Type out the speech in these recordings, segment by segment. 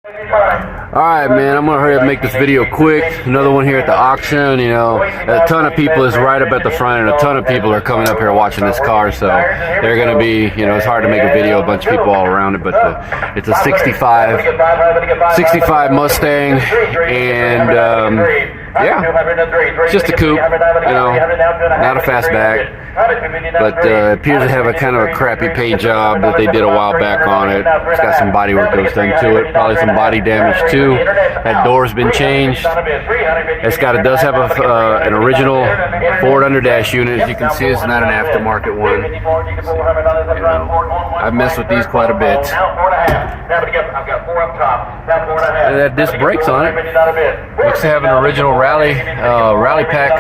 Alright, man, I'm gonna hurry up and make this video quick. Another one here at the auction. You know, a ton of people is right up at the front, and a ton of people are coming up here watching this car, so they're gonna be, you know, it's hard to make a video, a bunch of people all around it, but it's a 65 Mustang, and yeah, it's just a coupe, you know, not a fastback, but appears to have a kind of a crappy paint job that they did a while back on it. It's got some body work that was done to it, probably some body damage too. That door's been changed. It does have an original Ford underdash unit. As you can see, it's not an aftermarket one. You know, I've messed with these quite a bit. And that disc brakes on it. Looks to have an original rally pack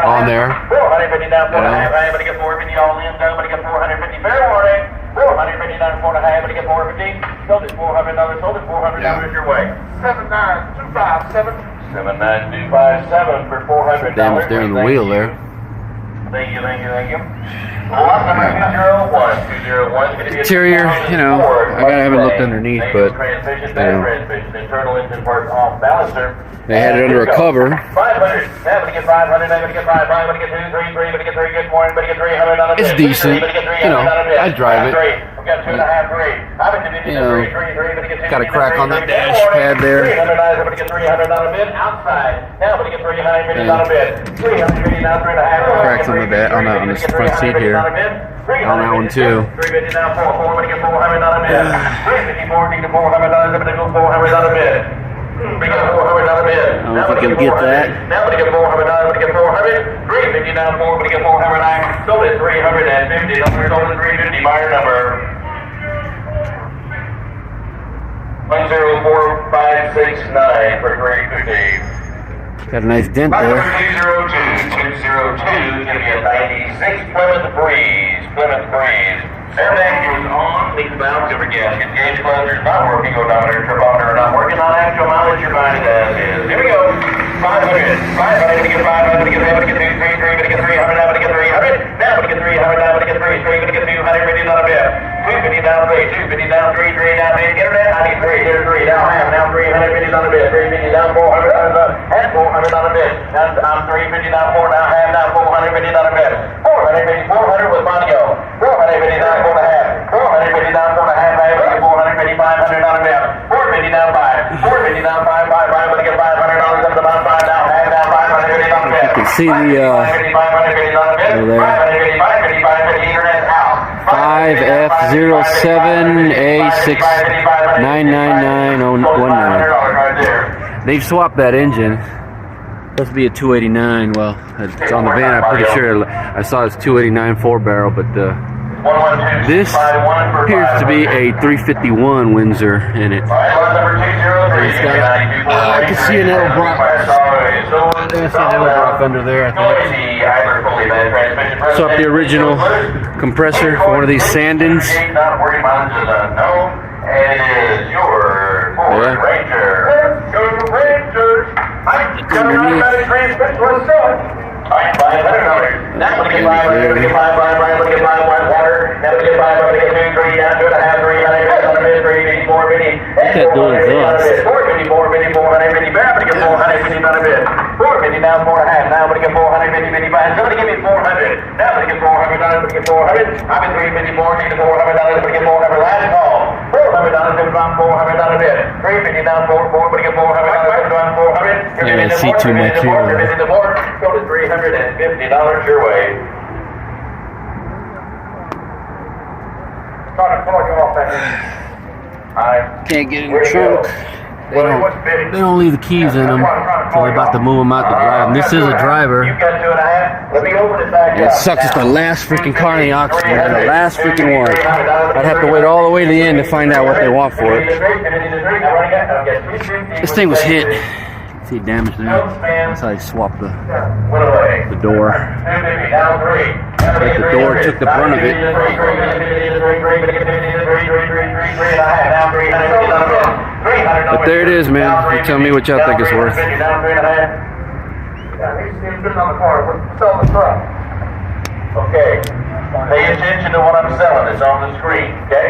on there. $79,257 for $400. Damage there in the wheel there. Thank you. Interior, you know, I haven't looked underneath, but you know, they had it under a cover. It's decent, you know, I drive it. You know, got a crack on that dash pad there. Cracks on the front seat here. On that one too. I don't know if I can get that. Buyer number 104569 for $350. Got a nice dent there. 202 is going to be a 96 Plymouth Breeze. Airbag is on. Leaf valves over gasket. Gauge closers not working. Odometer, turbometer not working. On actual mileage, your buying it as is. Here we go. 500 to get 500 to get 7 to get 2, 3 to get 300, now to get 300. Now to get 300, now to get 3, 3 to get 200, $50 bid. 250 down 3, 250 down 3, 3 down 8. Internet, I need 3, there's 3. Now half, now $350 bid. 350 down 400 up. And $400 bid. Now I'm 350 down 4, now half, now $450 bid. 400 with Monio. 450 down 4 and a half. 450 down 4 and a half. 450 $500 bid. 450 down 5. 450 down 5, 5 to get $500 up to about 5 down, half down $550 bid. You can see the there. 5F07A699919. They've swapped that engine. Supposed to be a 289. Well, it's on the van. I'm pretty sure I saw it's 289 4-barrel, but this appears to be a 351 Windsor in it. It's got, I can see an Edelbrock. There's an Edelbrock under there, I think. So up the original compressor for one of these Sandins. That door is up. 450 down 4 and a half. Now I'm going to get 450, 55. Somebody give me 400. Now I'm going to get $400. I'm going to get 400. I'm at 354. Need $400. I'm going to get 400. Last call. $400. If I'm $400 bid. 350 down 4. I'm going to get $400. $400. You're going to see too much here. Go to $350 your way. Can't get in the trunk. They don't leave the keys in them until they're about to move them out to drive. And this is a driver. It sucks. It's the last freaking car in the auction. The last freaking one. I'd have to wait all the way to the end to find out what they want for it. This thing was hit. See damage there. That's how they swapped the door. The door took the brunt of it. But there it is, man. You tell me what y'all think it's worth. Okay. Pay attention to what I'm selling. It's on the screen. Okay.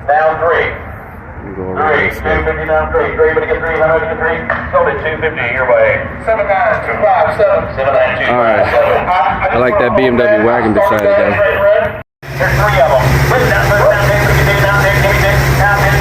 Down 3. Go around this way. 250 now, 3. 3, but get 3, how much get 3? Sold at 250 your way. 79257. 79257. All right. I like that BMW wagon beside it, though. There's 3 of them. Put it down, put it down, take it down, take it down,